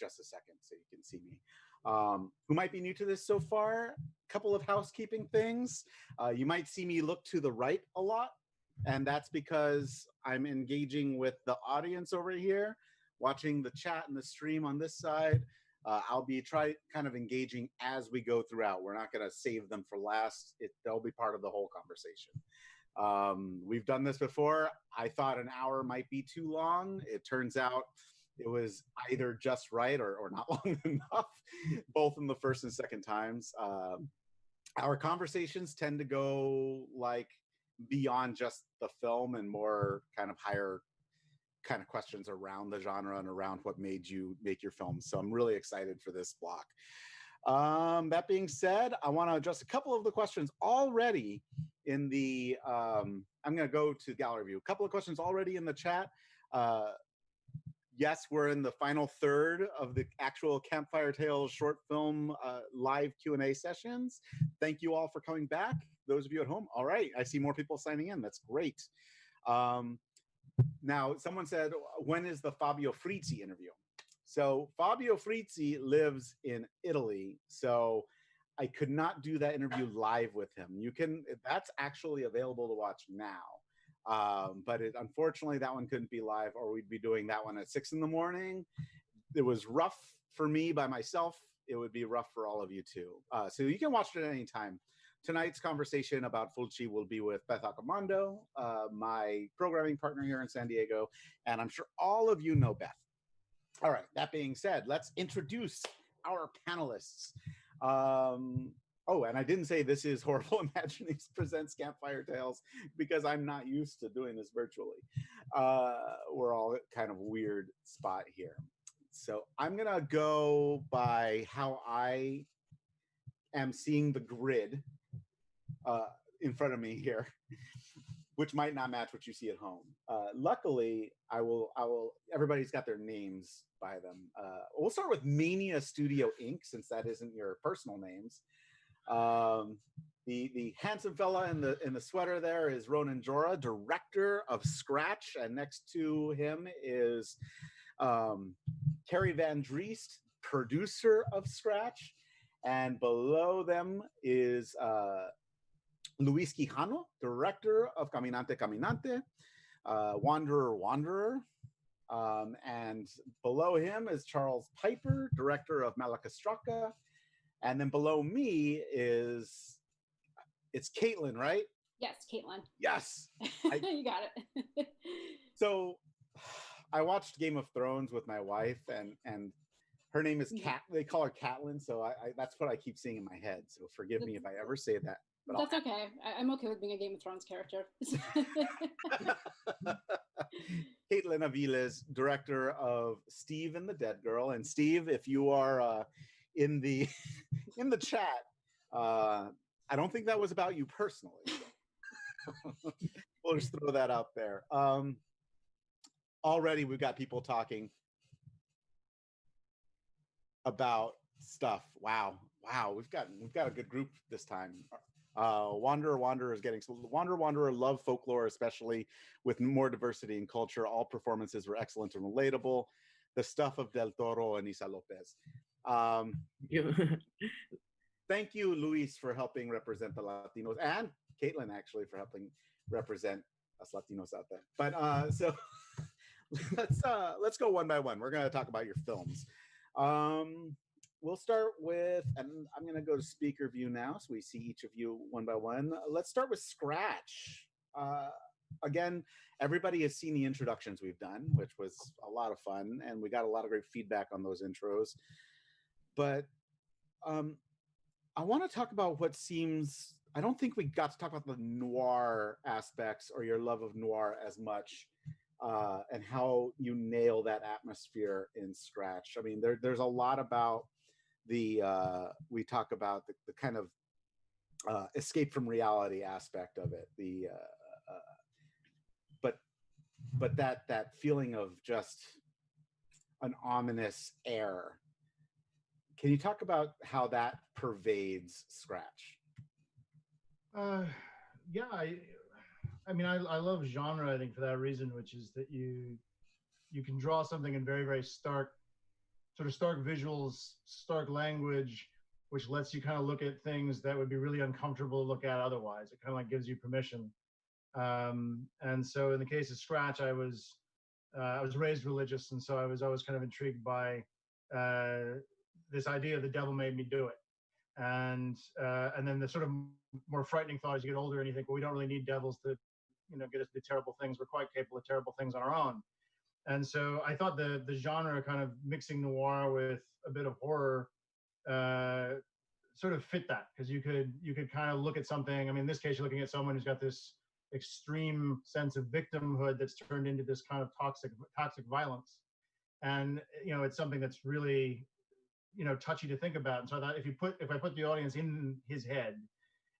just a second so you can see me. Who might be new to this so far, a couple of housekeeping things. You might see me look to the right a lot, and that's because I'm engaging with the audience over here, watching the chat and the stream on this side. I'll be kind of engaging as we go throughout. We're not going to save them for last. They'll be part of the whole conversation. We've done this before. I thought an hour might be too long. It turns out it was either just right or not long enough, both in the first and second times. Our conversations tend to go like beyond just the film and more kind of higher kind of questions around the genre and around what made you make your film. So I'm really excited for this block. That being said, I want to address a couple of the questions already in the, I'm going to go to gallery view. A couple of questions already in the chat. Yes, we're in the final third of the actual Campfire Tales short film live Q&A sessions. Thank you all for coming back. Those of you at home, all right, I see more people signing in. That's great. Now, someone said, when is the Fabio Frizzi interview? So Fabio Frizzi lives in Italy, so I could not do that interview live with him. That's actually available to watch now. But unfortunately, that one couldn't be live, or we'd be doing that one at 6 in the morning. It was rough for me by myself. It would be rough for all of you too. So you can watch it at any time. Tonight's conversation about Fulci will be with Beth Accomando, my programming partner here in San Diego, and I'm sure all of you know Beth. All right, that being said, let's introduce our panelists. Oh, and I didn't say this is Horrible Imaginings Presents Campfire Tales because I'm not used to doing this virtually. We're all kind of weird spot here. So I'm gonna go by how I am seeing the grid in front of me here, which might not match what you see at home. Luckily, I will. Everybody's got their names by them. We'll start with Mania Studio Inc., since that isn't your personal names. The handsome fella in the sweater there is Ronan Jora, director of Scratch, and next to him is Carrie Van Driest, producer of Scratch, and below them is Luis Quijano, director of Caminante Caminante, Wanderer Wanderer, and below him is Charles Piper, director of Malacastraca, and then below me it's Caitlin, right? Yes, Caitlin. Yes. You got it. So I watched Game of Thrones with my wife, and her name is Cat. They call her Catelyn, so that's what I keep seeing in my head. So forgive me if I ever say that. But that's okay. I'm okay with being a Game of Thrones character. Caitlin Aviles, director of Steve and the Dead Girl. And Steve, if you are in the chat, I don't think that was about you personally. So. We'll just throw that out there. Already we've got people talking about stuff. Wow, we've got a good group this time. Wanderer is getting Wanderer love folklore, especially with more diversity in culture. All performances were excellent and relatable. The stuff of Del Toro and Isa Lopez. Thank you, Luis, for helping represent the Latinos, and Caitlin actually for helping represent us Latinos out there. But so let's go one by one. We're going to talk about your films. We'll start with, and I'm going to go to speaker view now, so we see each of you one by one. Let's start with Scratch. Again, everybody has seen the introductions we've done, which was a lot of fun, and we got a lot of great feedback on those intros. But I want to talk about what seems, I don't think we got to talk about the noir aspects or your love of noir as much, and how you nail that atmosphere in Scratch. I mean, there's a lot about we talk about the kind of escape from reality aspect of it, but that feeling of just an ominous air. Can you talk about how that pervades Scratch? Yeah, I mean, I love genre, I think, for that reason, which is that you can draw something in very, very stark sort of stark visuals, stark language, which lets you kind of look at things that would be really uncomfortable to look at otherwise. It kind of like gives you permission. And so in the case of Scratch, I was raised religious, and so I was always kind of intrigued by this idea the devil made me do it. And then the sort of more frightening thought as you get older and you think, well, we don't really need devils to, get us to do terrible things. We're quite capable of terrible things on our own. And so I thought the genre kind of mixing noir with a bit of horror sort of fit that, because you could kind of look at something. I mean, in this case, you're looking at someone who's got this extreme sense of victimhood that's turned into this kind of toxic violence, and it's something that's really touchy to think about. And so I thought if I put the audience in his head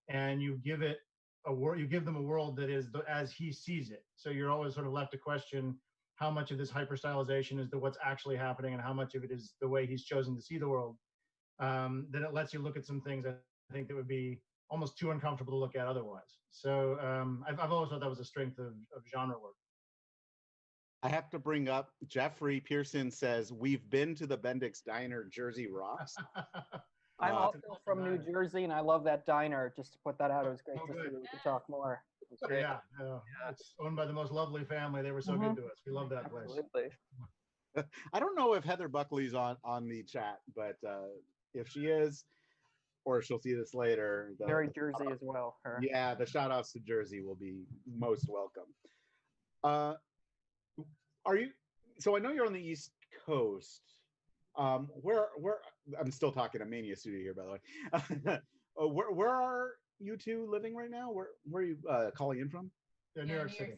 and you give them a world that is as he sees it, so you're always sort of left to question how much of this hyper stylization is what's actually happening and how much of it is the way he's chosen to see the world. Then it lets you look at some things I think that would be almost too uncomfortable to look at otherwise. So I've always thought that was a strength of genre work. I have to bring up Jeffrey Pearson says, we've been to the Bendix Diner, Jersey Rocks. I'm also from New Jersey, and I love that diner. Just to put that out, it was great to see that we could talk more. It was great. Yeah, it's owned by the most lovely family. They were so good to us. We love that place. Absolutely. I don't know if Heather Buckley's on the chat, but if she is, or she'll see this later. Very Jersey as well. Her. Yeah, the shout outs to Jersey will be most welcome. Are you? So I know you're on the East Coast. Where I'm still talking to Mania Studio here, by the way. Where are you two living right now? Where are you calling in from? Yeah, New York City.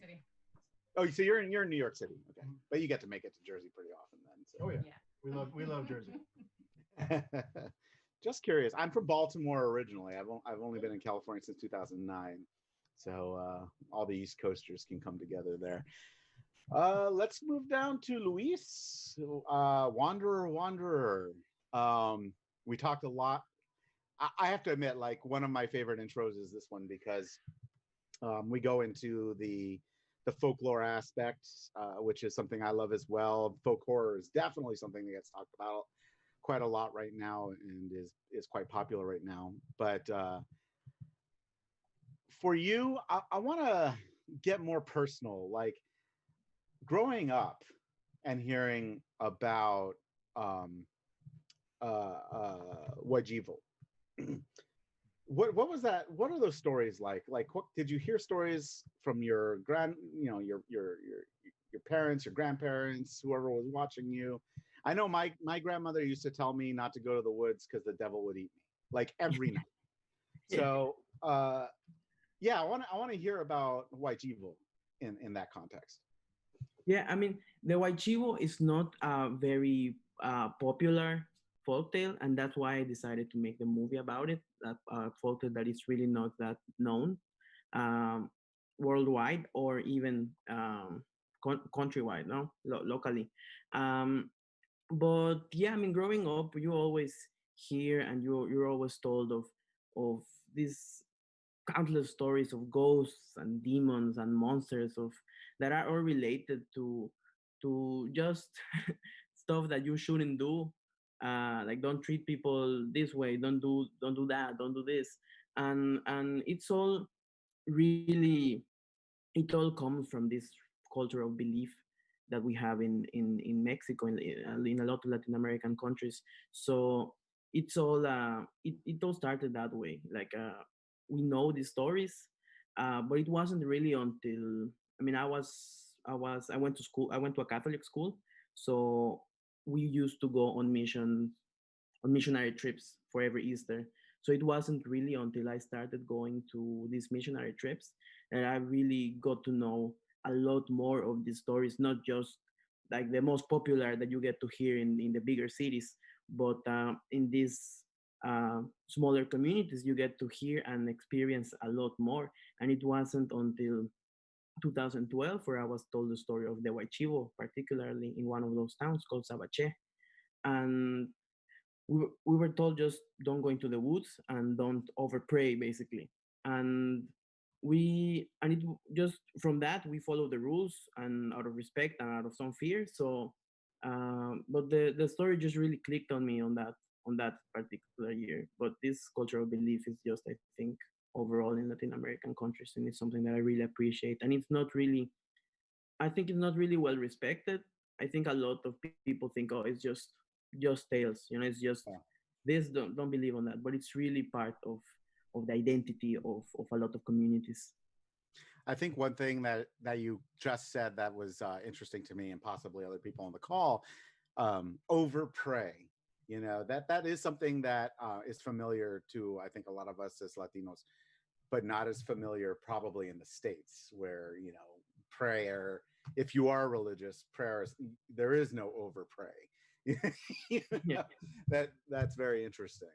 Oh, so you're in New York City, okay? But you get to make it to Jersey pretty often, then. So. Oh yeah, we love Jersey. Just curious. I'm from Baltimore originally. I've only been in California since 2009, so all the East Coasters can come together there. Let's move down to Luis, Wanderer. We talked a lot. I have to admit, like, one of my favorite intros is this one because we go into the folklore aspect, which is something I love as well. Folk horror is definitely something that gets talked about quite a lot right now and is quite popular right now. But for you, I want to get more personal. Like, growing up and hearing about Wajivo, what was that? What are those stories like? Like, what did you hear stories from your your parents, your grandparents, whoever was watching you? I know my grandmother used to tell me not to go to the woods because the devil would eat me, like every night. So yeah, I want to hear about Wajivo in that context. Yeah, I mean, the White Chivo is not a very popular folktale, and that's why I decided to make the movie about it. That folktale that is really not that known worldwide or even countrywide, no, locally. But yeah, I mean, growing up, you always hear and you're always told of these countless stories of ghosts and demons and monsters that are all related to just stuff that you shouldn't do, like don't treat people this way, don't do that, don't do this, and it's all really, it all comes from this culture of belief that we have in Mexico, in a lot of Latin American countries. So it's all it all started that way. Like we know these stories, but it wasn't really until, I mean, I went to school. I went to a Catholic school, so we used to go on missionary trips for every Easter. So it wasn't really until I started going to these missionary trips that I really got to know a lot more of these stories, not just like the most popular that you get to hear in the bigger cities, but in these smaller communities, you get to hear and experience a lot more. And it wasn't until 2012 where I was told the story of the White Chivo, particularly in one of those towns called Sabache. And we were told just don't go into the woods and don't overpray, basically. And it just from that we followed the rules, and out of respect and out of some fear. So But the story just really clicked on me on that particular year. But this cultural belief is just, I think, overall in Latin American countries, and it's something that I really appreciate. And it's not really, I think it's not really well respected. I think a lot of people think, oh, it's just tales, you know, it's just Yeah. this. Don't believe on that, but it's really part of the identity of a lot of communities. I think one thing that you just said that was interesting to me and possibly other people on the call, over pray. You know, that is something that is familiar to, I think, a lot of us as Latinos, but not as familiar probably in the States, where, you know, prayer, if you are religious, there is no over pray. You know, Yeah. that's very interesting.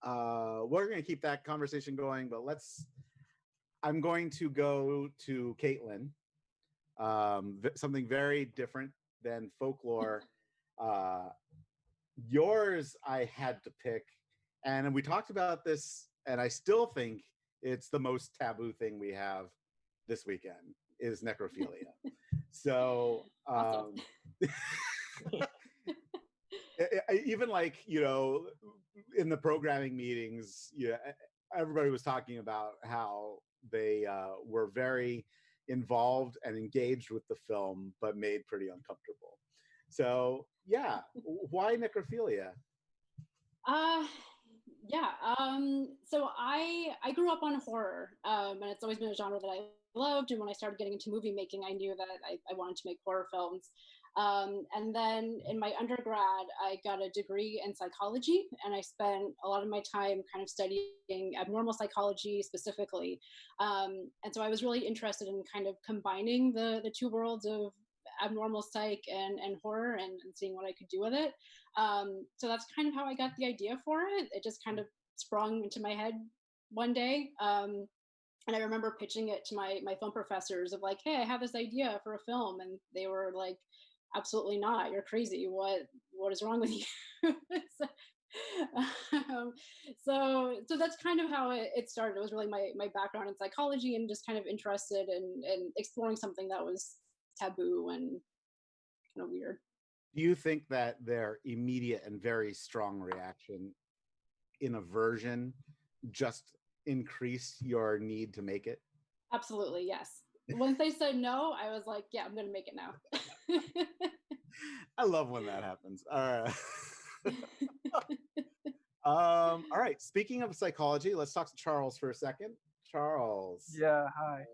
We're going to keep that conversation going, but I'm going to go to Caitlin. Something very different than folklore. Yours, I had to pick, and we talked about this, and I still think it's the most taboo thing we have this weekend is necrophilia. So, Awesome. even like, you know, in the programming meetings, yeah, everybody was talking about how they were very involved and engaged with the film, but made pretty uncomfortable. So, yeah, why necrophilia? Uh, yeah. So I grew up on horror, and it's always been a genre that I loved. And when I started getting into movie making, I knew that I wanted to make horror films. And then in my undergrad, I got a degree in psychology, and I spent a lot of my time kind of studying abnormal psychology specifically. And so I was really interested in kind of combining the two worlds of abnormal psych and horror, and seeing what I could do with it. So that's kind of how I got the idea for it. It just kind of sprung into my head one day. And I remember pitching it to my film professors of like, hey, I have this idea for a film. And they were like, absolutely not. You're crazy. What is wrong with you? so, so that's kind of how it started. It was really my background in psychology and just kind of interested in exploring something that was taboo and kind of weird. Do you think that their immediate and very strong reaction in aversion just increased your need to make it? Absolutely, yes. Once they said no, I was like, yeah, I'm going to make it now. I love when that happens. All right. All right. Speaking of psychology, let's talk to Charles for a second. Charles. Yeah, hi.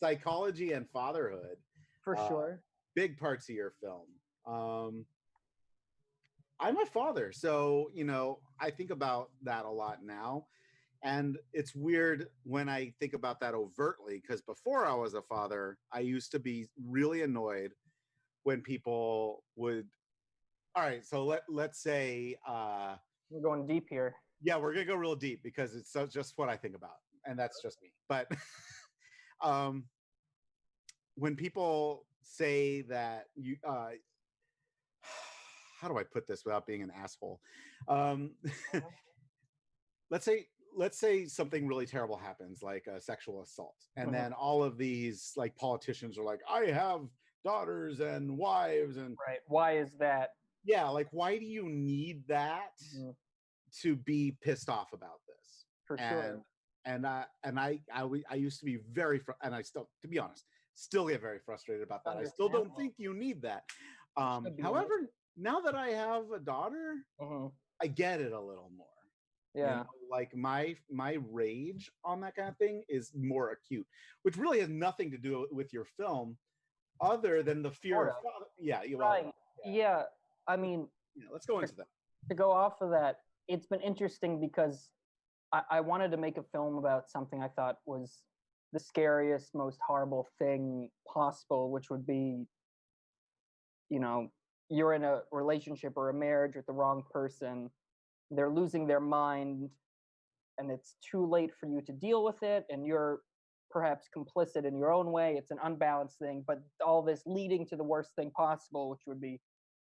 Psychology and fatherhood. For sure. Big parts of your film. I'm a father, so, you know, I think about that a lot now. And it's weird when I think about that overtly, because before I was a father, I used to be really annoyed when people would. All right, so let's say We're going deep here. yeah, we're gonna go real deep because it's just what I think about, and that's just me. But when people say that you, how do I put this without being an asshole? let's say something really terrible happens, like a sexual assault, and then all of these like politicians are like, I have daughters and wives, and Right. Why is that? yeah, like, why do you need that to be pissed off about this? For sure. And I used to be and I still, to be honest, still get very frustrated about that. I still don't think you need that. However, now that I have a daughter, I get it a little more. Yeah. You know, like my rage on that kind of thing is more acute, which really has nothing to do with your film, other than the fear of father. Yeah, right. Yeah. I mean, let's go into that. To go off of that, it's been interesting because I wanted to make a film about something I thought was the scariest, most horrible thing possible, which would be, you know, you're in a relationship or a marriage with the wrong person. They're losing their mind, and it's too late for you to deal with it, and you're perhaps complicit in your own way. It's an unbalanced thing, but all this leading to the worst thing possible, which would be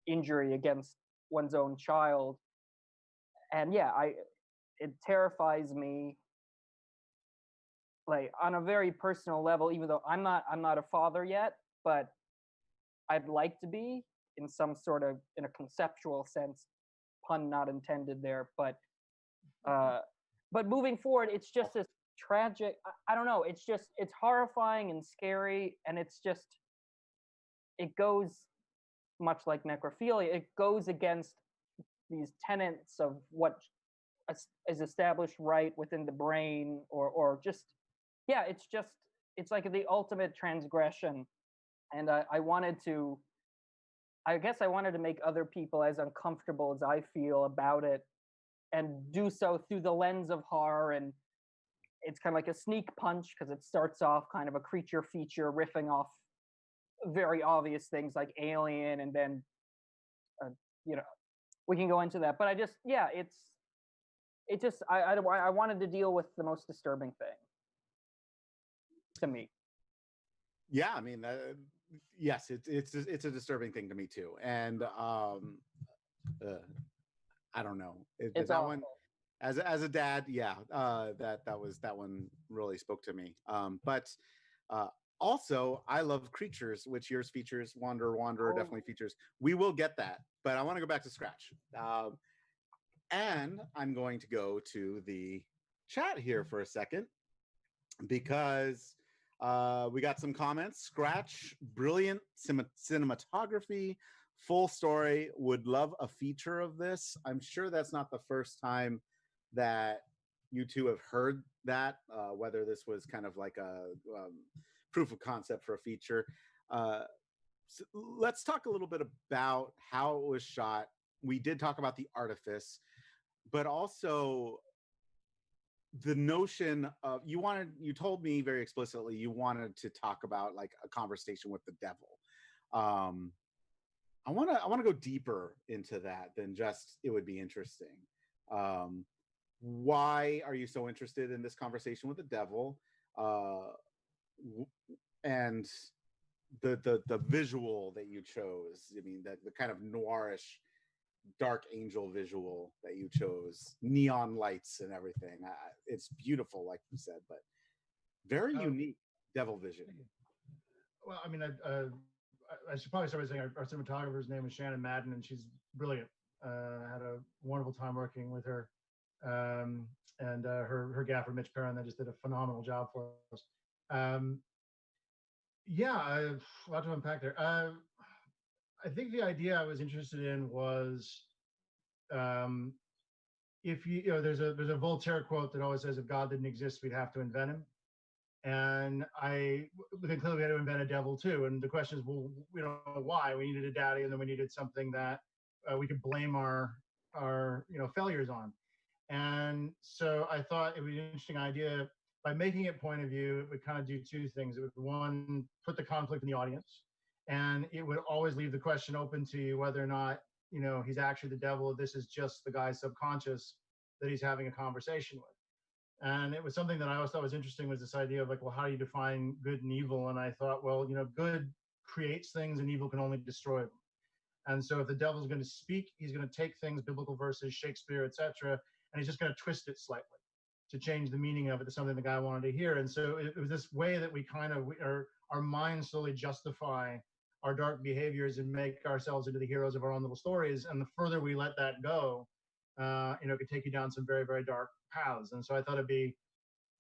injury against one's own child. And yeah, it terrifies me, like on a very personal level, even though I'm not a father yet, but I'd like to be. in some sort of, in a conceptual sense, pun not intended there, but moving forward, it's just this tragic, I don't know, it's horrifying and scary, and it goes much like necrophilia, it goes against these tenets of what is established right within the brain, or just, yeah, it's like the ultimate transgression. And I wanted to make other people as uncomfortable as I feel about it, and do so through the lens of horror. And it's kind of like a sneak punch, because it starts off kind of a creature feature riffing off very obvious things like Alien, and then we can go into that. But I wanted to deal with the most disturbing thing to me. Yeah, I mean, yes, it's a disturbing thing to me too. And I don't know. It's that awful. One, as a dad, yeah, that one really spoke to me. But also, I love creatures, which yours features. Wanderer definitely features. We will get that, but I want to go back to Scratch. And I'm going to go to the chat here for a second, because we got some comments. Scratch, brilliant cinematography, full story, would love a feature of this. I'm sure that's not the first time that you two have heard that, whether this was kind of like a proof of concept for a feature. So let's talk a little bit about how it was shot. We did talk about the artifice, but also the notion of, you told me very explicitly you wanted to talk about like a conversation with the devil. I want to go deeper into that than just it would be interesting. Why are you so interested in this conversation with the devil? And the visual that you chose. I mean, the kind of noirish dark angel visual that you chose, neon lights and everything. It's beautiful, like you said, but very unique devil vision. Well, I mean, I should probably start by saying our cinematographer's name is Shannon Madden, and she's brilliant. Had a wonderful time working with her, and her gaffer Mitch Perrin, that just did a phenomenal job for us. Yeah, a lot to unpack there. I think the idea I was interested in was, if there's a Voltaire quote that always says, "If God didn't exist, we'd have to invent him." And then clearly we had to invent a devil too. And the question is, well, why? We needed a daddy, and then we needed something that we could blame our failures on. And so I thought it would be an interesting idea. By making it point of view, it would kind of do two things. It would, one, put the conflict in the audience, and it would always leave the question open to you whether or not he's actually the devil. This is just the guy's subconscious that he's having a conversation with. And it was something that I always thought was interesting, was this idea of like, well, how do you define good and evil? And I thought, well, good creates things and evil can only destroy them. And so if the devil's going to speak, he's going to take things, biblical verses, Shakespeare, etc., and he's just going to twist it slightly to change the meaning of it to something the guy wanted to hear. And so it was this way that we kind of, our minds slowly justify our dark behaviors and make ourselves into the heroes of our own little stories. And the further we let that go, it could take you down some very, very dark paths. And so I thought it'd be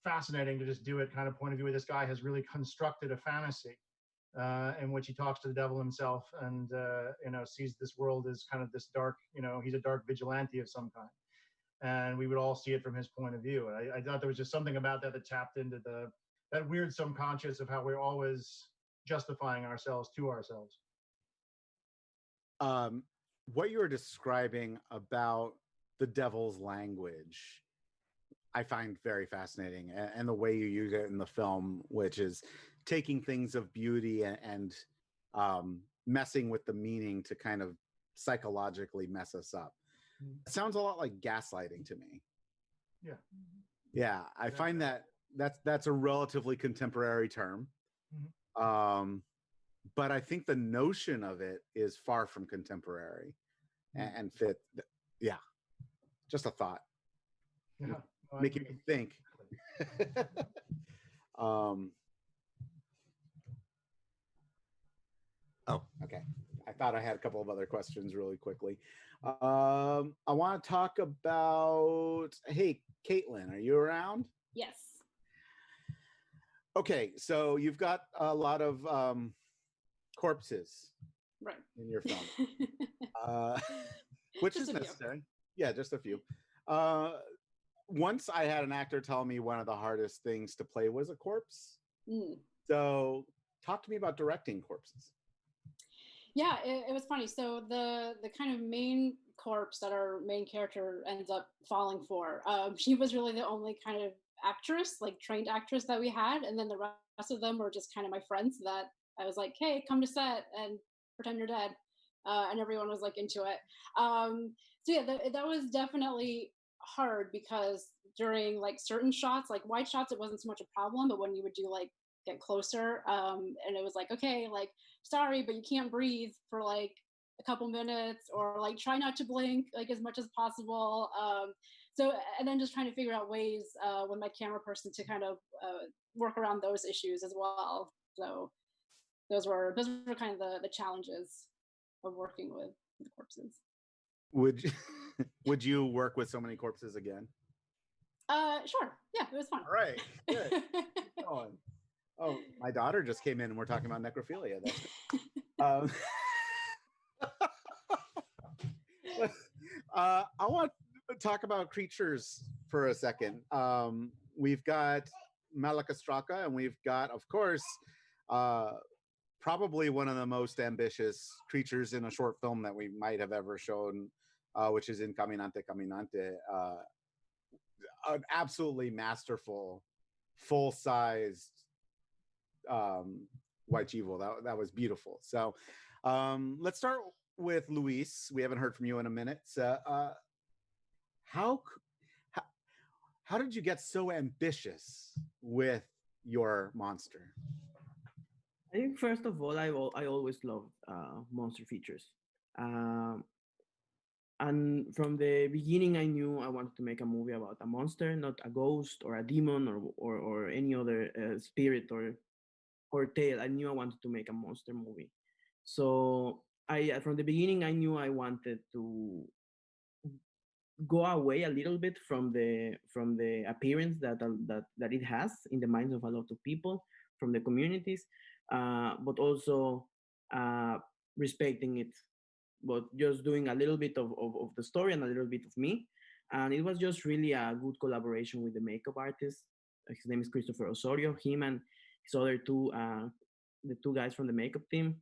fascinating to just do it kind of point of view where this guy has really constructed a fantasy in which he talks to the devil himself, and sees this world as kind of this dark, he's a dark vigilante of some kind, and we would all see it from his point of view. And I thought there was just something about that tapped into that weird subconscious of how we're always justifying ourselves to ourselves. What you were describing about the devil's language, I find very fascinating, and the way you use it in the film, which is taking things of beauty and messing with the meaning to kind of psychologically mess us up. It sounds a lot like gaslighting to me. Yeah, I find that's a relatively contemporary term. But I think the notion of it is far from contemporary and fit. Yeah, just a thought. Yeah, making me think. Oh, okay. I thought I had a couple of other questions really quickly. I want to talk about, hey, Caitlin, are you around? Yes. Okay, so you've got a lot of corpses Right. in your film, which Just is a few. necessary. Yeah, just a few. Once I had an actor tell me one of the hardest things to play was a corpse. So talk to me about directing corpses. Yeah, it was funny. So the kind of main corpse that our main character ends up falling for, she was really the only kind of actress, like trained actress that we had, and then the rest of them were just kind of my friends that I was like, hey, come to set and pretend you're dead, and everyone was like into it. So yeah, that was definitely hard because during like certain shots, like wide shots, it wasn't so much a problem, but when you would do like get closer, and it was like, okay, like sorry, but you can't breathe for like a couple minutes, or like try not to blink like as much as possible. So, and then just trying to figure out ways with my camera person to kind of work around those issues as well. So those were kind of the challenges of working with the corpses. Would you, would you work with so many corpses again? Sure. Yeah, it was fun. All right. Good. Keep going. Oh, my daughter just came in and we're talking about necrophilia. That's I want to talk about creatures for a second. We've got Malakastraka, and we've got, of course, probably one of the most ambitious creatures in a short film that we might have ever shown, which is in Caminante Caminante. An absolutely masterful, full-sized White Chivo. That was beautiful. So let's start with Luis. We haven't heard from you in a minute. So, how did you get so ambitious with your monster? I think first of all, I always loved monster features. And from the beginning, I knew I wanted to make a movie about a monster, not a ghost or a demon or any other spirit or tale. I knew I wanted to make a monster movie. So I from the beginning, I knew I wanted to go away a little bit from the appearance that it has in the minds of a lot of people from the communities, but also respecting it, but just doing a little bit of the story and a little bit of me. And it was just really a good collaboration with the makeup artist. His name is Christopher Osorio. Him and his other two, the two guys from the makeup team.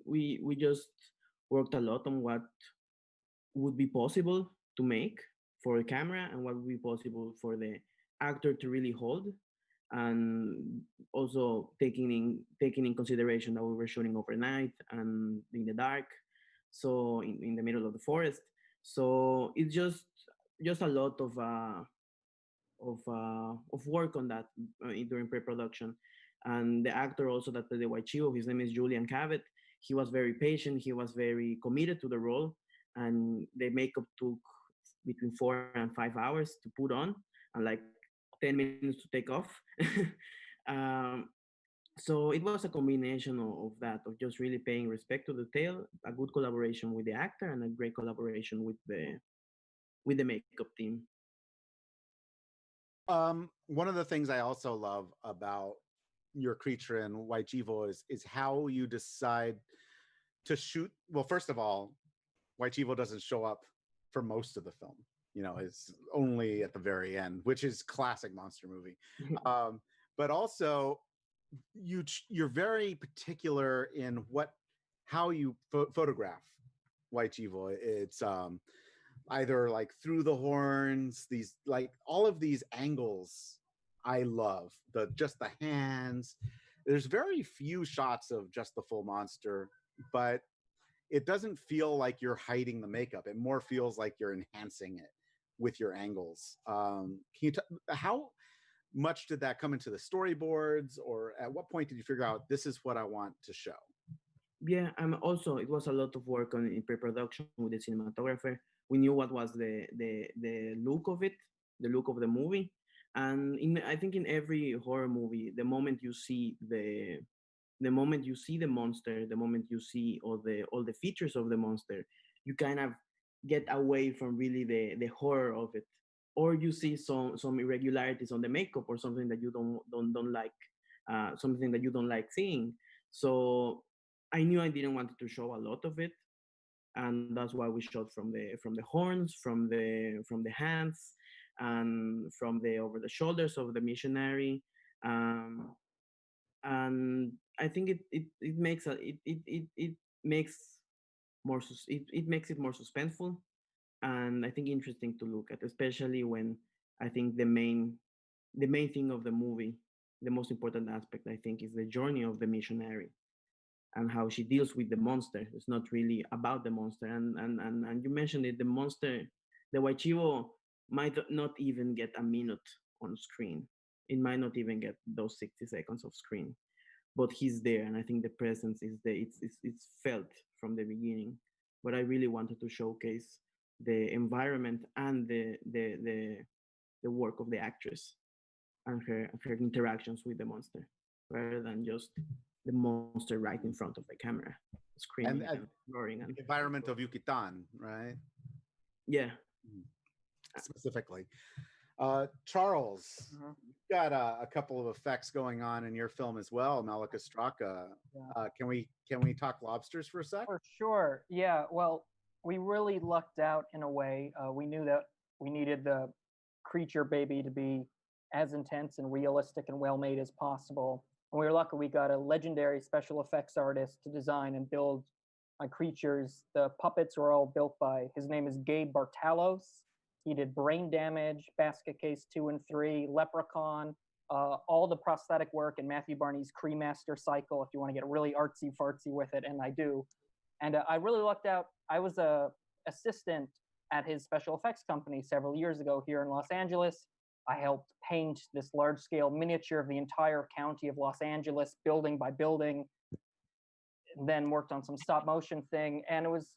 We just worked a lot on what would be possible to make for a camera and what would be possible for the actor to really hold, and also taking in consideration that we were shooting overnight and in the dark, so in the middle of the forest. So it's just a lot of work on that during pre-production. And the actor also that played the White Chivo, his name is Julian Cavett. He was very patient. He was very committed to the role, and the makeup took between 4 and 5 hours to put on, and like 10 minutes to take off. um, so it was a combination of that, of just really paying respect to the tale, a good collaboration with the actor, and a great collaboration with the makeup team. One of the things I also love about your creature in White Chivo is how you decide to shoot. Well, first of all, White Chivo doesn't show up for most of the film. You know, it's only at the very end, which is classic monster movie. But also, you're very particular in how you photograph White Chivo. It's either like through the horns, these like all of these angles. I love just the hands. There's very few shots of just the full monster, but it doesn't feel like you're hiding the makeup. It more feels like you're enhancing it with your angles. How much did that come into the storyboards, or at what point did you figure out this is what I want to show? Yeah, also it was a lot of work in pre-production with the cinematographer. We knew what was the look of it, the look of the movie. And I think in every horror movie, the moment you see the moment you see the monster, the moment you see all the features of the monster, you kind of get away from really the horror of it, or you see some irregularities on the makeup or something that you don't like, something that you don't like seeing. So I knew I didn't want to show a lot of it, and that's why we shot from the horns, from the hands, and from the over the shoulders of the missionary. um, and I think it makes it makes it makes it more suspenseful, and I think interesting to look at, especially when I think the main thing of the movie, the most important aspect, I think, is the journey of the missionary and how she deals with the monster. It's not really about the monster. And you mentioned it, the monster, the white chivo might not even get a minute on screen. It might not even get those 60 seconds of screen, but he's there, and I think the presence is there. It's felt from the beginning. But I really wanted to showcase the environment and the work of the actress and her interactions with the monster, rather than just the monster right in front of the camera, screaming And and roaring. And environment of Yucatan, right? yeah, Specifically. Charles, you've got a couple of effects going on in your film as well, Malika Straka. Yeah. Can we talk lobsters for a sec? For sure. Yeah. Well, we really lucked out in a way. We knew that we needed the creature baby to be as intense and realistic and well made as possible. And we were lucky we got a legendary special effects artist to design and build my creatures. The puppets were all built by, his name is Gabe Bartalos. He did Brain Damage, Basket Case 2 and 3, Leprechaun, all the prosthetic work in Matthew Barney's Cremaster cycle, if you want to get really artsy fartsy with it, and I do. And I really lucked out. I was a assistant at his special effects company several years ago here in Los Angeles. I helped paint this large-scale miniature of the entire county of Los Angeles, building by building, then worked on some stop motion thing. And it was,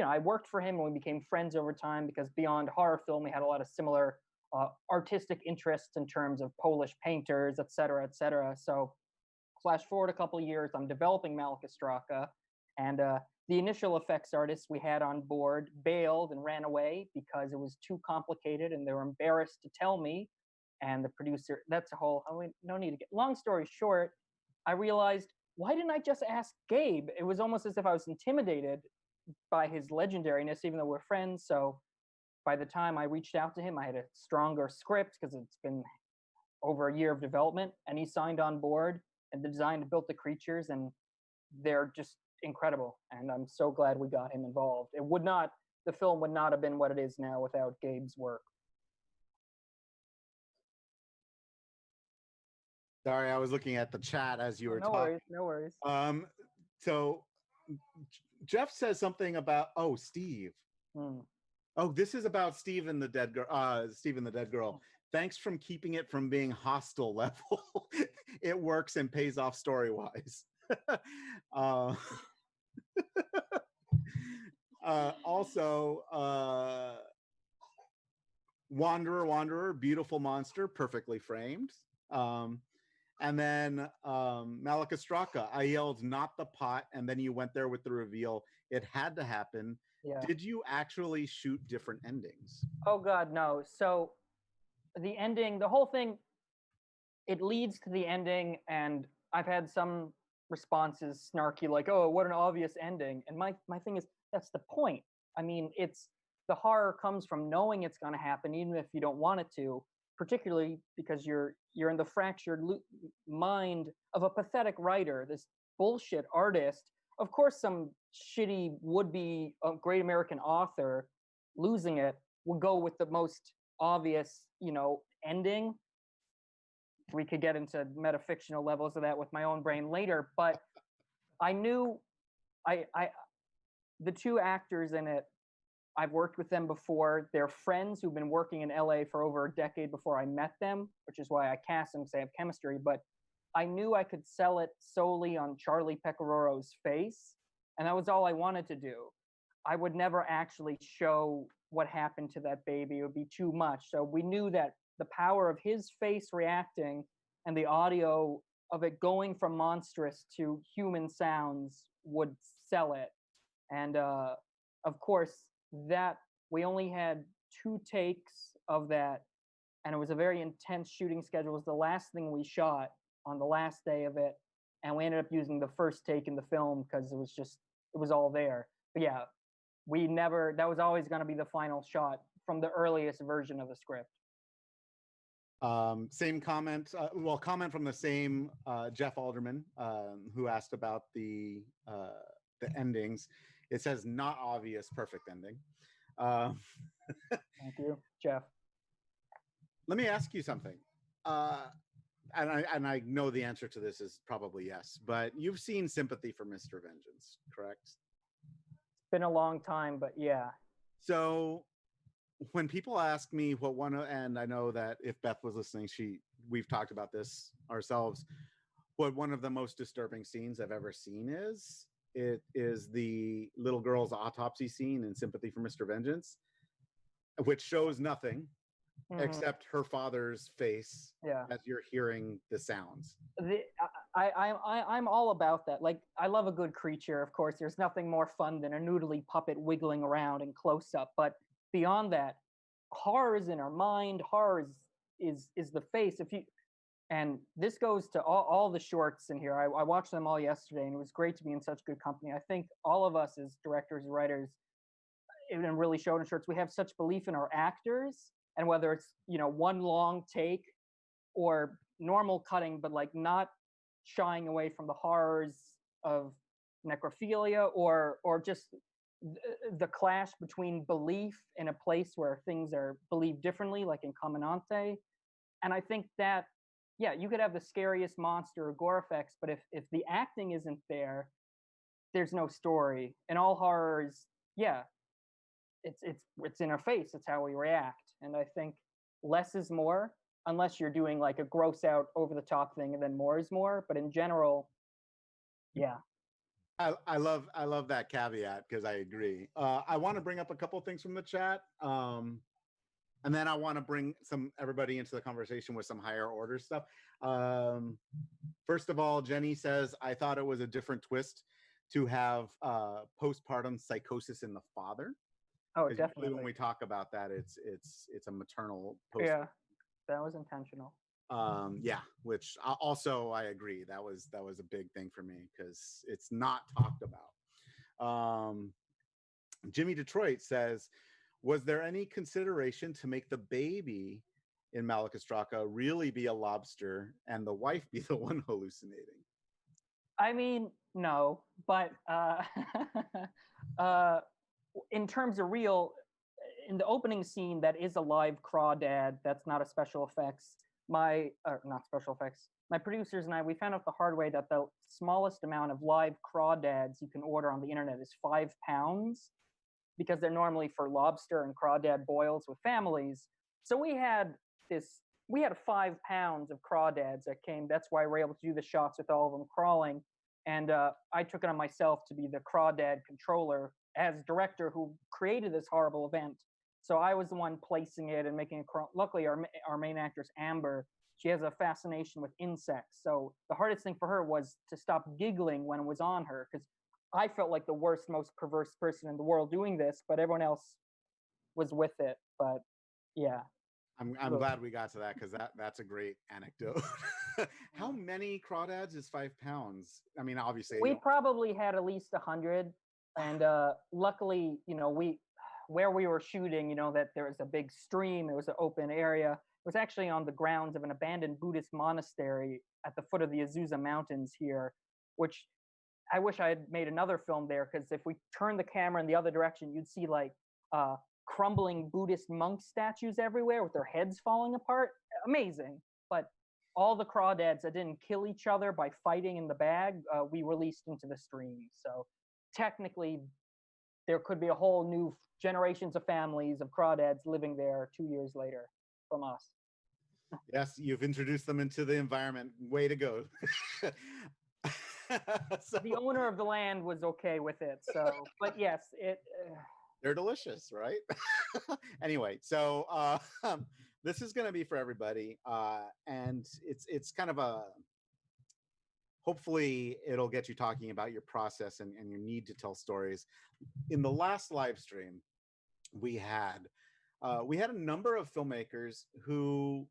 I worked for him and we became friends over time because beyond horror film, we had a lot of similar artistic interests in terms of Polish painters, et cetera, et cetera. So flash forward a couple of years, I'm developing Malika Straka, and the initial effects artists we had on board bailed and ran away because it was too complicated and they were embarrassed to tell me. And the producer, that's a whole, no need to get, long story short, I realized, why didn't I just ask Gabe? It was almost as if I was intimidated by his legendariness, even though we're friends. So by the time I reached out to him, I had a stronger script because it's been over a year of development, and he signed on board and designed and built the creatures, and they're just incredible. And I'm so glad we got him involved. The film would not have been what it is now without Gabe's work. Sorry, I was looking at the chat as you were talking. No worries. So Jeff says something about Steve. Oh, this is about Steve and the dead girl. Steve and the dead girl. Thanks from keeping it from being hostile level. It works and pays off story-wise. Also, Wanderer, beautiful monster, perfectly framed. And then Malika Straka, I yelled, not the pot, and then you went there with the reveal. It had to happen. Yeah. Did you actually shoot different endings? Oh, God, no. So the ending, the whole thing, it leads to the ending, and I've had some responses snarky like, oh, what an obvious ending. And my thing is, that's the point. I mean, the horror comes from knowing it's going to happen, even if you don't want it to, particularly because you're in the fractured mind of a pathetic writer, this bullshit artist. Of course, some shitty would-be great American author losing it would go with the most obvious, ending. We could get into metafictional levels of that with my own brain later, but I knew the two actors in it, I've worked with them before. They're friends who've been working in LA for over a decade before I met them, which is why I cast them because they have chemistry. But I knew I could sell it solely on Charlie Pecororo's face, and that was all I wanted to do. I would never actually show what happened to that baby. It would be too much. So we knew that the power of his face reacting and the audio of it going from monstrous to human sounds would sell it. And of course, that we only had 2 takes of that, and it was a very intense shooting schedule. It was the last thing we shot on the last day of it, and we ended up using the first take in the film because it was all there. But yeah, that was always going to be the final shot from the earliest version of the script. Same comment. Comment from the same Jeff Alderman, who asked about the endings. It says not obvious, perfect ending. Thank you, Jeff. Let me ask you something. And I know the answer to this is probably yes, but you've seen Sympathy for Mr. Vengeance, correct? It's been a long time, but yeah. So when people ask me what one, and I know that if Beth was listening, we've talked about this ourselves, what one of the most disturbing scenes I've ever seen is, it is the little girl's autopsy scene in Sympathy for Mr. Vengeance, which shows nothing except her father's face as you're hearing the sounds. I'm all about that. Like, I love a good creature, of course. There's nothing more fun than a noodly puppet wiggling around in close up. But beyond that, horror is in our mind. Horror is the face. And this goes to all the shorts in here. I watched them all yesterday, and it was great to be in such good company. I think all of us as directors and writers, it really showed in shorts. We have such belief in our actors, and whether it's one long take or normal cutting, but like not shying away from the horrors of necrophilia or just the clash between belief in a place where things are believed differently, like in Commandante. And I think that, you could have the scariest monster or gore effects, but if the acting isn't there, there's no story. And all horrors, it's in our face. It's how we react. And I think less is more, unless you're doing like a gross out over the top thing, and then more is more. But in general, I love that caveat, because I agree. I want to bring up a couple of things from the chat, and then I want to bring everybody into the conversation with some higher order stuff. First of all, Jenny says, I thought it was a different twist to have postpartum psychosis in the father. Oh, definitely. When we talk about that, it's a maternal Yeah, that was intentional. Which also I agree, that was a big thing for me, because it's not talked about. Jimmy Detroit says, was there any consideration to make the baby in Malacostraca really be a lobster and the wife be the one hallucinating? I mean, no, but in terms of in the opening scene, that is a live crawdad. That's not a special effects. Not special effects. My producers and I, we found out the hard way that the smallest amount of live crawdads you can order on the internet is 5 pounds, because they're normally for lobster and crawdad boils with families. So we had 5 pounds of crawdads that came. That's why we're able to do the shots with all of them crawling. And I took it on myself to be the crawdad controller as director who created this horrible event. So I was the one placing it and making it crawl. Luckily, our main actress, Amber, she has a fascination with insects. So the hardest thing for her was to stop giggling when it was on her, because I felt like the worst, most perverse person in the world doing this, but everyone else was with it. But yeah. I'm glad we got to that, because that's a great anecdote. How many crawdads is 5 pounds? I mean, obviously we probably had at least 100, and luckily, where we were shooting, that there was a big stream, it was an open area. It was actually on the grounds of an abandoned Buddhist monastery at the foot of the Azusa Mountains here, which I wish I had made another film there, because if we turned the camera in the other direction, you'd see like crumbling Buddhist monk statues everywhere with their heads falling apart. Amazing. But all the crawdads that didn't kill each other by fighting in the bag, we released into the stream. So technically, there could be a whole new generations of families of crawdads living there 2 years later from us. Yes, you've introduced them into the environment. Way to go. So, the owner of the land was okay with it. So, but yes, they're delicious, right? Anyway, so this is going to be for everybody, and it's kind of hopefully it'll get you talking about your process and your need to tell stories. In the last live stream, we had a number of filmmakers who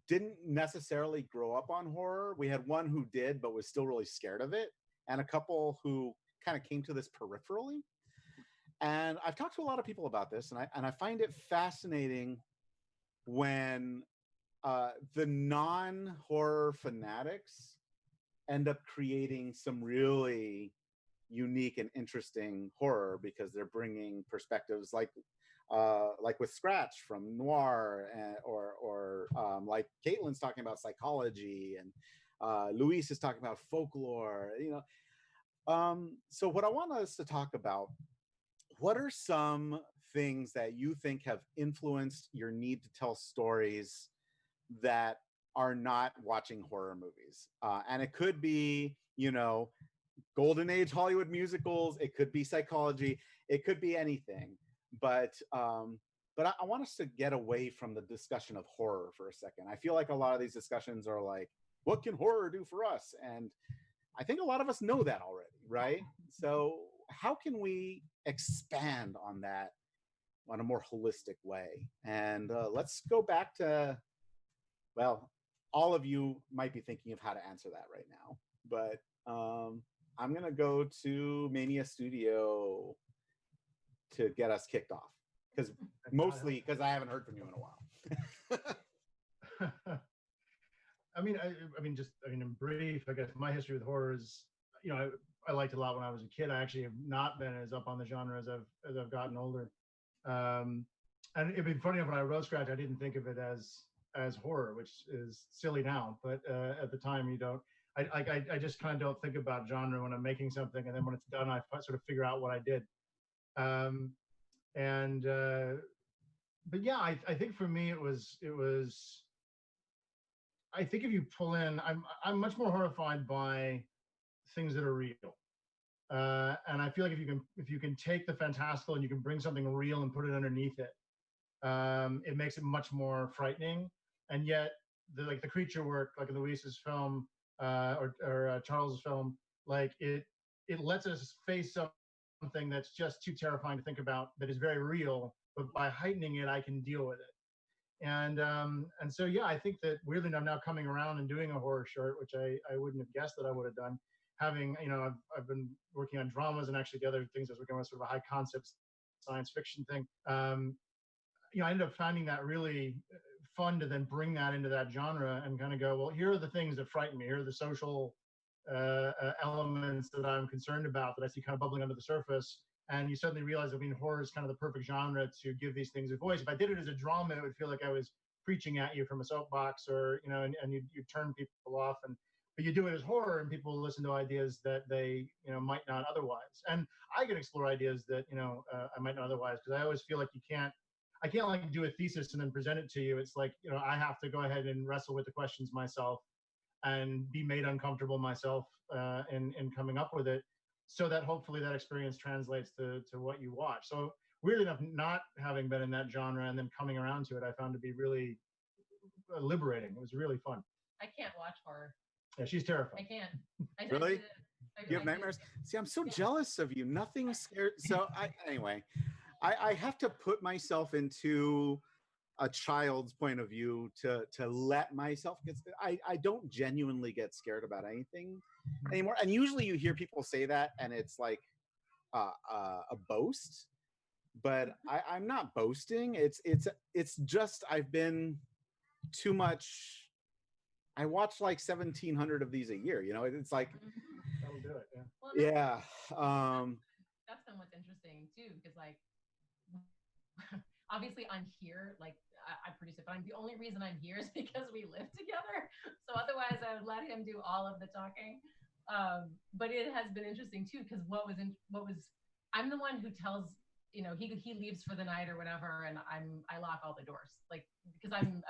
didn't necessarily grow up on horror. We had one who did, but was still really scared of it, and a couple who kind of came to this peripherally. And I've talked to a lot of people about this, and I find it fascinating when the non-horror fanatics end up creating some really unique and interesting horror because they're bringing perspectives like with Scratch from noir, or like Caitlin's talking about psychology, and Luis is talking about folklore. So what I want us to talk about, what are some things that you think have influenced your need to tell stories that are not watching horror movies? And it could be, golden age Hollywood musicals, it could be psychology, it could be anything. But I want us to get away from the discussion of horror for a second. I feel like a lot of these discussions are like, what can horror do for us? And I think a lot of us know that already, right? So how can we expand on that on a more holistic way? And let's go back to, well, all of you might be thinking of how to answer that right now, but I'm gonna go to Mania Studio to get us kicked off, because mostly because I haven't heard from you in a while. I mean, in brief, I guess my history with horror is, I liked it a lot when I was a kid. I actually have not been as up on the genre as I've gotten older. And it'd be funny enough, when I wrote Scratch, I didn't think of it as horror, which is silly now. But at the time, you don't. I just kind of don't think about genre when I'm making something, and then when it's done, I sort of figure out what I did. But yeah, I think for me it was. I think if you pull in, I'm much more horrified by things that are real, and I feel like if you can take the fantastical and you can bring something real and put it underneath it, it makes it much more frightening. And yet, the creature work, like in Luis's film or Charles's film, like it lets us face something that's just too terrifying to think about, that is very real, but by heightening it, I can deal with it. And so yeah, I think that weirdly I'm now coming around and doing a horror short, which I wouldn't have guessed that I would have done. Having, I've been working on dramas, and actually the other things I was working on was sort of a high concept science fiction thing. I ended up finding that really fun to then bring that into that genre and kind of go, well, here are the things that frighten me. Here are the social elements that I'm concerned about, that I see kind of bubbling under the surface. And you suddenly realize, horror is kind of the perfect genre to give these things a voice. If I did it as a drama, it would feel like I was preaching at you from a soapbox, or, and you turn people off. But you do it as horror, and people listen to ideas that they, might not otherwise. And I can explore ideas that, I might not otherwise, because I always feel like I can't like do a thesis and then present it to you. It's like, I have to go ahead and wrestle with the questions myself and be made uncomfortable myself in coming up with it, so that hopefully that experience translates to what you watch. So weirdly enough, not having been in that genre and then coming around to it, I found to be really liberating. It was really fun. I can't watch horror. Yeah, she's terrified. I can't. Really? You have nightmares? See, I'm so jealous of you. Nothing scared. So anyway, I have to put myself into a child's point of view to let myself get. I don't genuinely get scared about anything anymore. And usually you hear people say that, and it's like a boast. But I'm not boasting. It's just I've been too much. I watch like 1,700 of these a year. It's like. That'll do it. Yeah. Well, yeah. That's been what's interesting too, because like, obviously I'm here, like I produce it, but the only reason I'm here is because we live together. So otherwise I would let him do all of the talking. But it has been interesting too, because I'm the one who tells, he leaves for the night or whatever, and I lock all the doors, like, because I'm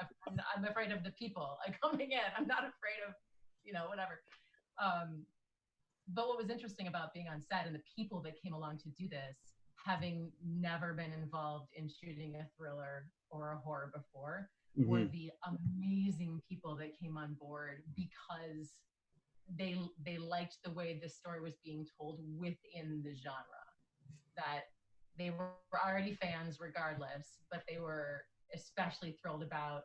afraid of the people like coming in. I'm not afraid of, whatever. But what was interesting about being on set and the people that came along to do this, having never been involved in shooting a thriller or a horror before, were the amazing people that came on board, because they liked the way this story was being told within the genre. That they were already fans regardless, but they were especially thrilled about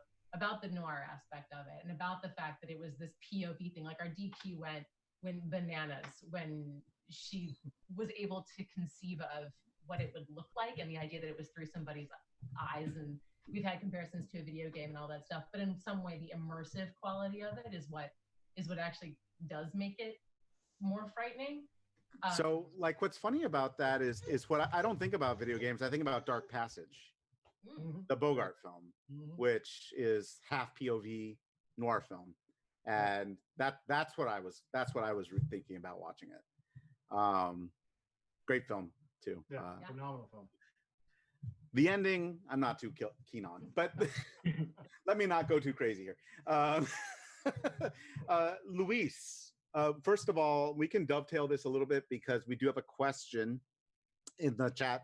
the noir aspect of it and about the fact that it was this POV thing. Like our DP went bananas when she was able to conceive of what it would look like and the idea that it was through somebody's eyes. And we've had comparisons to a video game and all that stuff, but in some way the immersive quality of it is what actually does make it more frightening. So, like, what's funny about that is what I don't think about video games. I think about Dark Passage, the Bogart film, which is half POV noir film, and that's what I was thinking about watching it. Great film too. Yeah, phenomenal film. The ending, I'm not too keen on, but let me not go too crazy here. Luis, first of all, we can dovetail this a little bit because we do have a question in the chat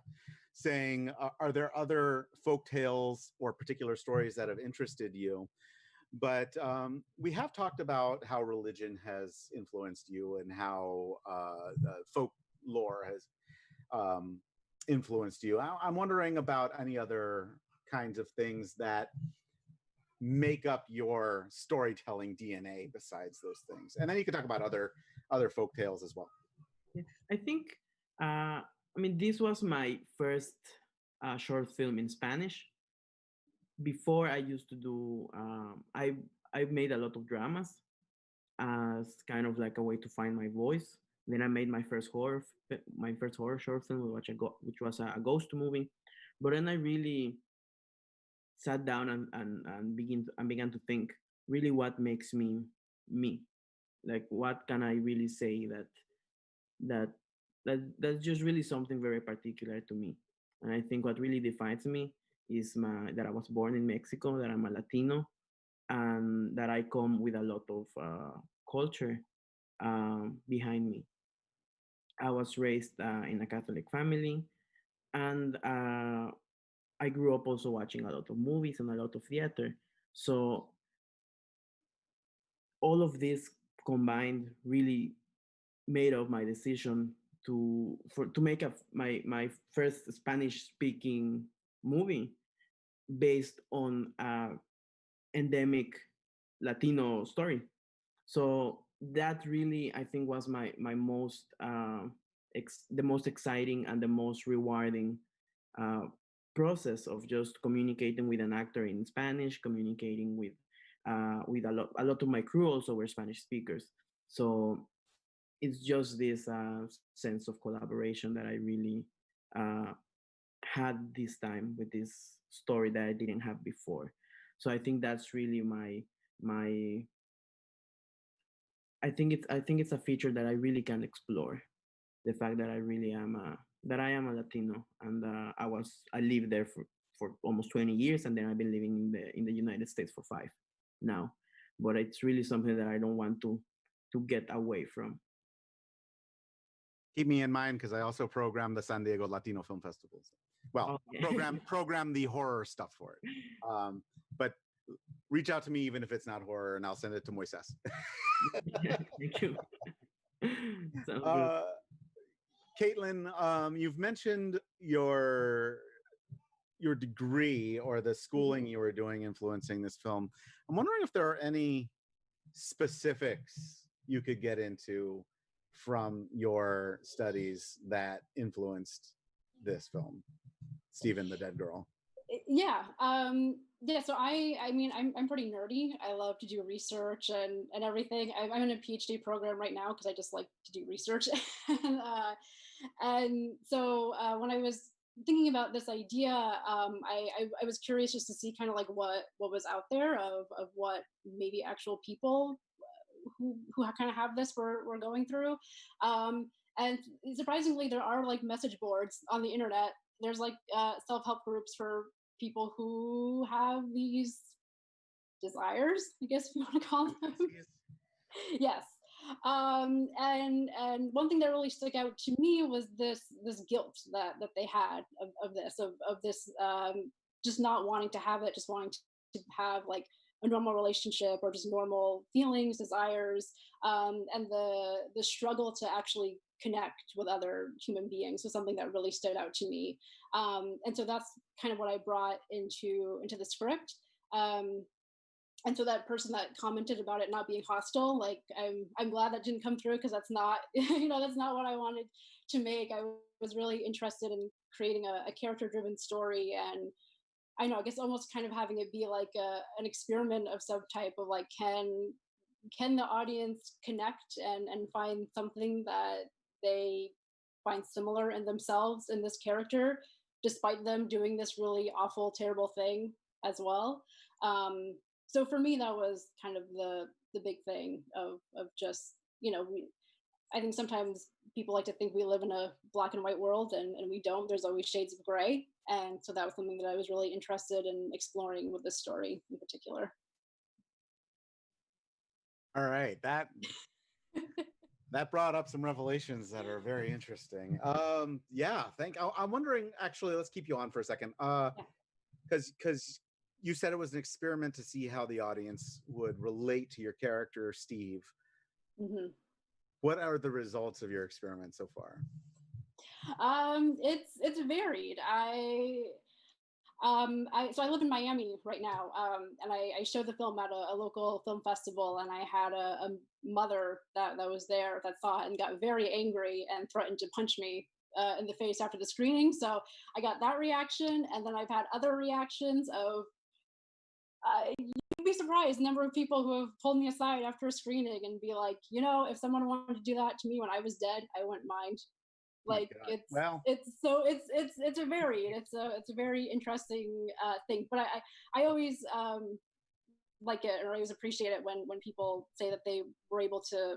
saying, are there other folk tales or particular stories that have interested you? But we have talked about how religion has influenced you and how folklore has influenced you. I'm wondering about any other kinds of things that make up your storytelling DNA besides those things, and then you can talk about other folk tales as well. I think I mean, this was my first short film in Spanish. Before I used to do I've made a lot of dramas as kind of like a way to find my voice. Then I made my first horror short film, which was a ghost movie. But then I really sat down and began to think really what makes me me. Like, what can I really say that's just really something very particular to me. And I think what really defines me is that I was born in Mexico, that I'm a Latino, and that I come with a lot of culture behind me. I was raised in a Catholic family, and I grew up also watching a lot of movies and a lot of theater. So all of this combined really made up my decision to make my first Spanish speaking movie based on a endemic Latino story. So that really, I think, was my most the most exciting and the most rewarding process of just communicating with an actor in Spanish, communicating with a lot of my crew also were Spanish speakers. So it's just this sense of collaboration that I really had this time with this story that I didn't have before. So I think that's really my I think it's a feature that I really can explore. The fact that I really am I am a Latino, and I lived there for almost 20 years, and then I've been living in the United States for 5 now. But it's really something that I don't want to get away from. Keep me in mind, because I also program the San Diego Latino Film Festivals. Well, program the horror stuff for it. But reach out to me even if it's not horror, and I'll send it to Moises. Thank you. Sounds good. Caitlin, you've mentioned your degree or the schooling you were doing influencing this film. I'm wondering if there are any specifics you could get into from your studies that influenced this film, Stephen the Dead Girl. Yeah. So I mean, I'm pretty nerdy. I love to do research and everything. I'm in a PhD program right now because I just like to do research. And so when I was thinking about this idea, I was curious just to see kind of like what was out there of what maybe actual people who kind of have this were going through. And surprisingly, there are like message boards on the internet. There's like self-help groups for people who have these desires, I guess if you want to call them. Yes. And one thing that really stuck out to me was this guilt that they had of this just not wanting to have it, just wanting to have like a normal relationship or just normal feelings, desires, and the struggle to actually connect with other human beings was something that really stood out to me. And so that's kind of what I brought into the script. And so that person that commented about it not being hostile, like I'm glad that didn't come through, because that's not that's not what I wanted to make. I was really interested in creating a character driven story, and I guess almost kind of having it be like an experiment of some type of like, can the audience connect and find something that they find similar in themselves in this character, despite them doing this really awful, terrible thing as well. So for me, that was kind of the big thing of just I think sometimes people like to think we live in a black and white world, and we don't. There's always shades of gray. And so that was something that I was really interested in exploring with this story in particular. All right. That brought up some revelations that are very interesting. Yeah, I'm wondering, actually, let's keep you on for a second. Because you said it was an experiment to see how the audience would relate to your character, Steve. Mm-hmm. What are the results of your experiment so far? It's varied. So I live in Miami right now, and I showed the film at a local film festival, and I had a mother that was there that saw it and got very angry and threatened to punch me in the face after the screening. So I got that reaction, and then I've had other reactions of you'd be surprised the number of people who have pulled me aside after a screening and be like, if someone wanted to do that to me when I was dead, I wouldn't mind. Like it's a very interesting thing. But I always like it, or I always appreciate it when people say that they were able to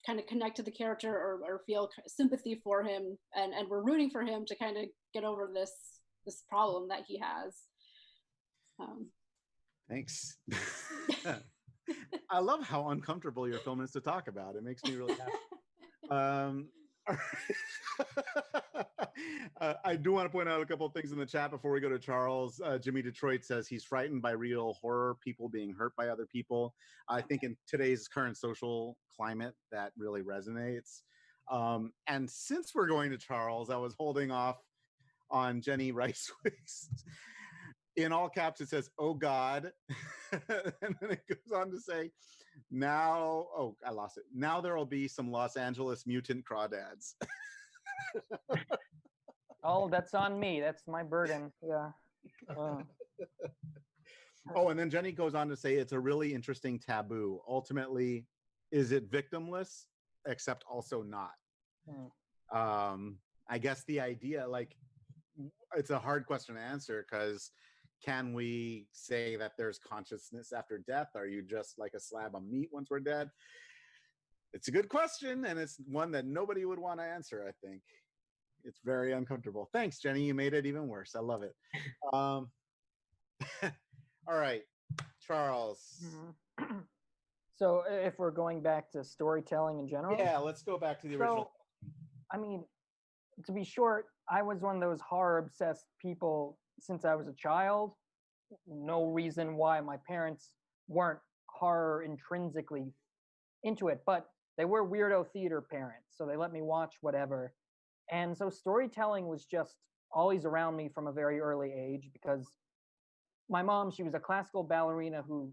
kind of connect to the character or feel sympathy for him, and we're rooting for him to kind of get over this problem that he has. Thanks. I love how uncomfortable your film is to talk about. It makes me really happy. I do want to point out a couple of things in the chat before we go to Charles. Jimmy Detroit says he's frightened by real horror, people being hurt by other people. I think in today's current social climate, that really resonates. And since we're going to Charles, I was holding off on Jenny Ricewick's. In all caps, it says, "Oh God," and then it goes on to say, "Now, oh, I lost it. Now there will be some Los Angeles mutant crawdads." Oh, that's on me. That's my burden. Yeah. Oh, and then Jenny goes on to say it's a really interesting taboo. Ultimately, is it victimless, except also not? I guess the idea, like, it's a hard question to answer, because can we say that there's consciousness after death? Are you just like a slab of meat once we're dead? It's a good question, and it's one that nobody would want to answer, I think. It's very uncomfortable. Thanks, Jenny. You made it even worse. I love it. All right, Charles. So if we're going back to storytelling in general? Yeah, let's go back to the original. I mean, to be short, I was one of those horror-obsessed people since I was a child. No reason why my parents weren't horror intrinsically into it, but they were weirdo theater parents, so they let me watch whatever. And so storytelling was just always around me from a very early age, because my mom, she was a classical ballerina who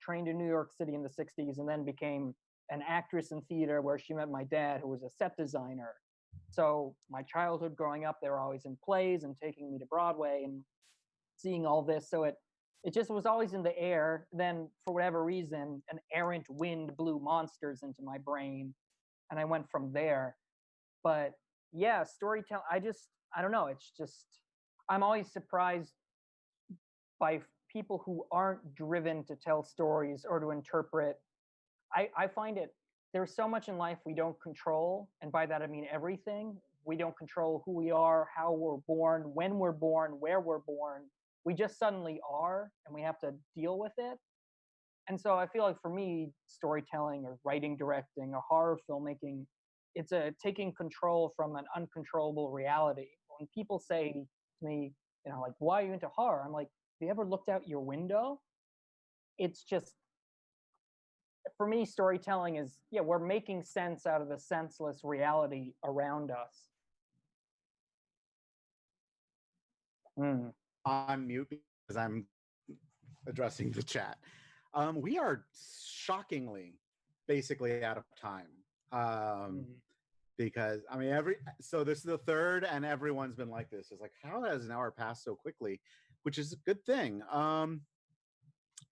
trained in New York City in the 60s and then became an actress in theater, where she met my dad, who was a set designer. So my childhood growing up, they were always in plays and taking me to Broadway and seeing all this. So it just was always in the air. Then for whatever reason, an errant wind blew monsters into my brain, and I went from there. But yeah, storytelling, I don't know. It's just, I'm always surprised by people who aren't driven to tell stories or to interpret. I find it, there's so much in life we don't control. And by that, I mean everything. We don't control who we are, how we're born, when we're born, where we're born. We just suddenly are, and we have to deal with it. And so I feel like for me, storytelling or writing, directing, or horror filmmaking, it's taking control from an uncontrollable reality. When people say to me, like, why are you into horror? I'm like, have you ever looked out your window? it's just, for me, storytelling is, yeah, we're making sense out of the senseless reality around us. On mute because I'm addressing the chat. We are shockingly basically out of time. Because I mean, so this is the third, and everyone's been like this. It's like, how has an hour passed so quickly? Which is a good thing.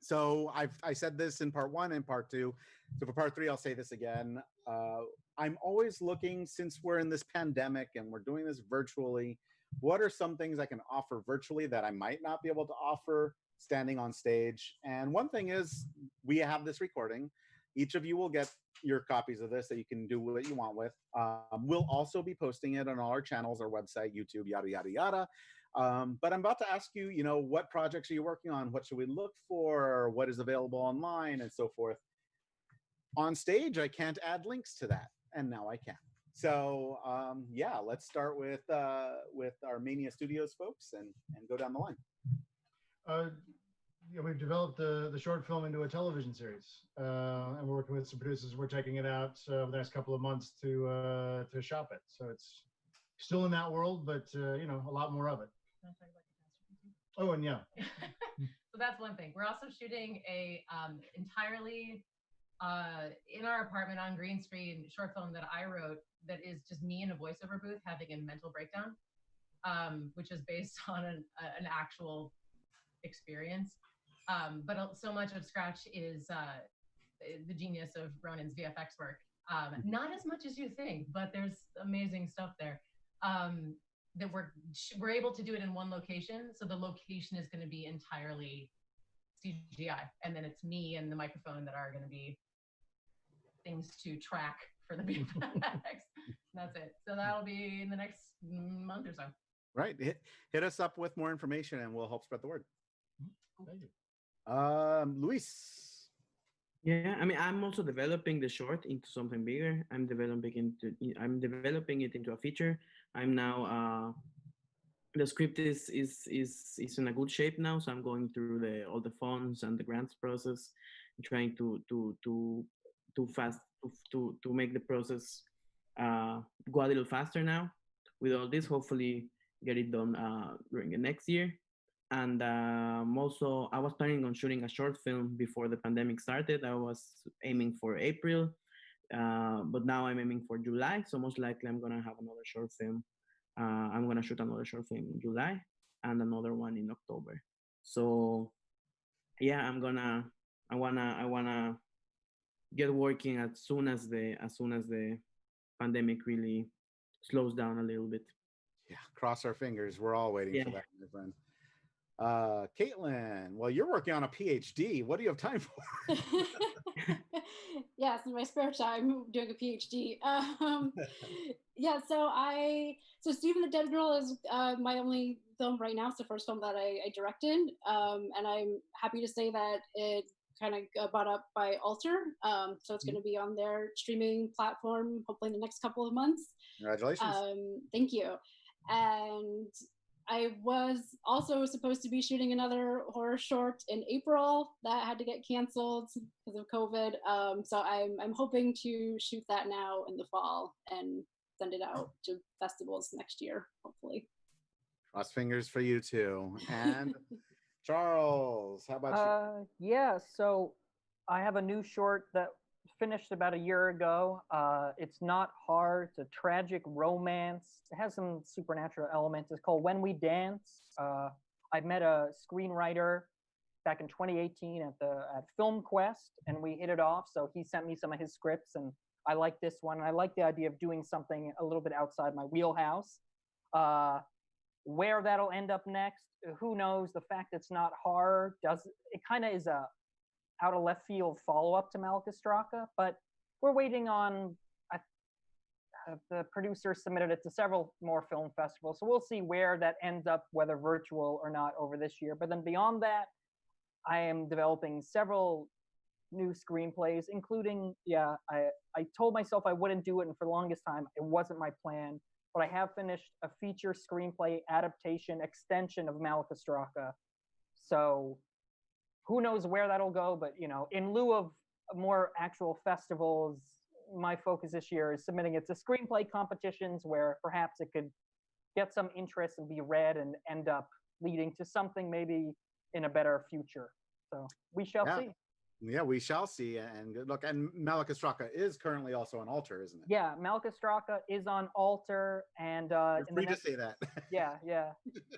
So I said this in part 1 and part 2. So for part 3, I'll say this again. I'm always looking, since we're in this pandemic and we're doing this virtually, what are some things I can offer virtually that I might not be able to offer standing on stage? And one thing is, we have this recording. Each of you will get your copies of this that you can do what you want with. We'll also be posting it on all our channels, our website, YouTube, yada, yada, yada. But I'm about to ask you, what projects are you working on? What should we look for? What is available online and so forth? On stage, I can't add links to that, and now I can. So yeah, let's start with our Mania Studios folks and go down the line. We've developed the short film into a television series, and we're working with some producers. We're checking it out over the next couple of months to shop it. So it's still in that world, but a lot more of it. Oh, and yeah. So that's one thing. We're also shooting a entirely in our apartment on green screen short film that I wrote that is just me in a voiceover booth having a mental breakdown, which is based on an actual experience. But so much of Scratch is the genius of Ronan's VFX work. Not as much as you think, but there's amazing stuff there. That we're able to do it in one location, so the location is going to be entirely CGI, and then it's me and the microphone that are going to be things to track for the VFX. That's it. So that'll be in the next month or so. Right. Hit us up with more information, and we'll help spread the word. Thank you. Luis. Yeah, I mean, I'm also developing the short into something bigger. I'm developing it into a feature. I'm now the script is in a good shape now, so I'm going through all the funds and the grants process, trying to make the process go a little faster now. With all this, hopefully get it done during the next year. And also, I was planning on shooting a short film before the pandemic started. I was aiming for April, but now I'm aiming for July. So most likely I'm gonna have another short film. I'm gonna shoot another short film in July and another one in October. So yeah, I wanna get working as soon as the pandemic really slows down a little bit. Yeah, cross our fingers. We're all waiting for that, my friend. Caitlin, well, you're working on a PhD. What do you have time for? Yes, in my spare time, doing a PhD. Yeah, so Stephen the Dead Girl is my only film right now. It's the first film that I directed, and I'm happy to say that it kind of got bought up by Alter, so it's going to be on their streaming platform hopefully in the next couple of months. Congratulations. Thank you. And I was also supposed to be shooting another horror short in April that had to get canceled because of COVID. So I'm hoping to shoot that now in the fall and send it out to festivals next year, hopefully. Cross fingers for you too. And Charles, how about you? Yeah, so I have a new short that finished about a year ago. It's not hard. It's a tragic romance. It has some supernatural elements. It's called When We Dance. I met a screenwriter back in 2018 at Film Quest, and we hit it off. So he sent me some of his scripts, and I like this one. I like the idea of doing something a little bit outside my wheelhouse. Where that'll end up next, who knows? The fact it's not horror it kind of is a out of left field follow-up to Malakastraka, but we're waiting on the producer submitted it to several more film festivals, so we'll see where that ends up, whether virtual or not, over this year. But then beyond that, I am developing several new screenplays, including I told myself I wouldn't do it, and for the longest time it wasn't my plan, but I have finished a feature screenplay adaptation extension of Malakastraka. So who knows where that'll go, but in lieu of more actual festivals, my focus this year is submitting it to screenplay competitions where perhaps it could get some interest and be read and end up leading to something maybe in a better future. So we shall see. Yeah, we shall see. And good luck. And Malika Straka is currently also on Alter, isn't it? Yeah, Malika Straka is on Alter, and You're free to say that. yeah.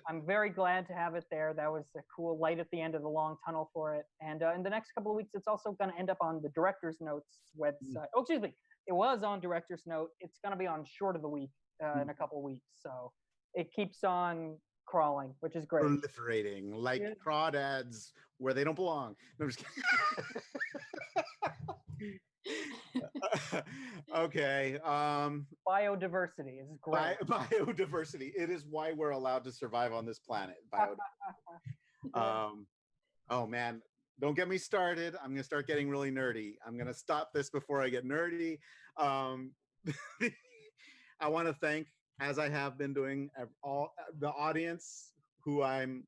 I'm very glad to have it there. That was a cool light at the end of the long tunnel for it. And in the next couple of weeks, it's also going to end up on the Director's Notes website. Oh, excuse me. It was on Director's Note. It's going to be on Short of the Week in a couple of weeks. So it keeps on crawling, which is great. Proliferating like crawdads where they don't belong. No, I'm just kidding. Okay. Biodiversity is great. Biodiversity. It is why we're allowed to survive on this planet. Oh man, don't get me started. I'm gonna start getting really nerdy. I'm gonna stop this before I get nerdy. I want to thank, as I have been doing, all the audience who I'm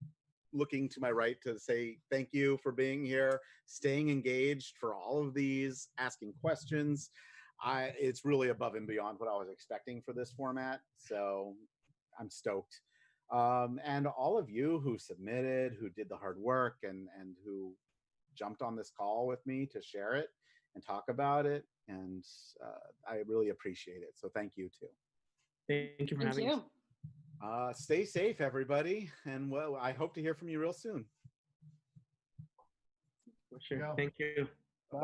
looking to my right to say thank you for being here, staying engaged for all of these, asking questions. It's really above and beyond what I was expecting for this format, so I'm stoked. And all of you who submitted, who did the hard work, and who jumped on this call with me to share it and talk about it, and I really appreciate it. So thank you too. Thank you for having us. Stay safe, everybody, and well, I hope to hear from you real soon. For sure. Thank you. Bye.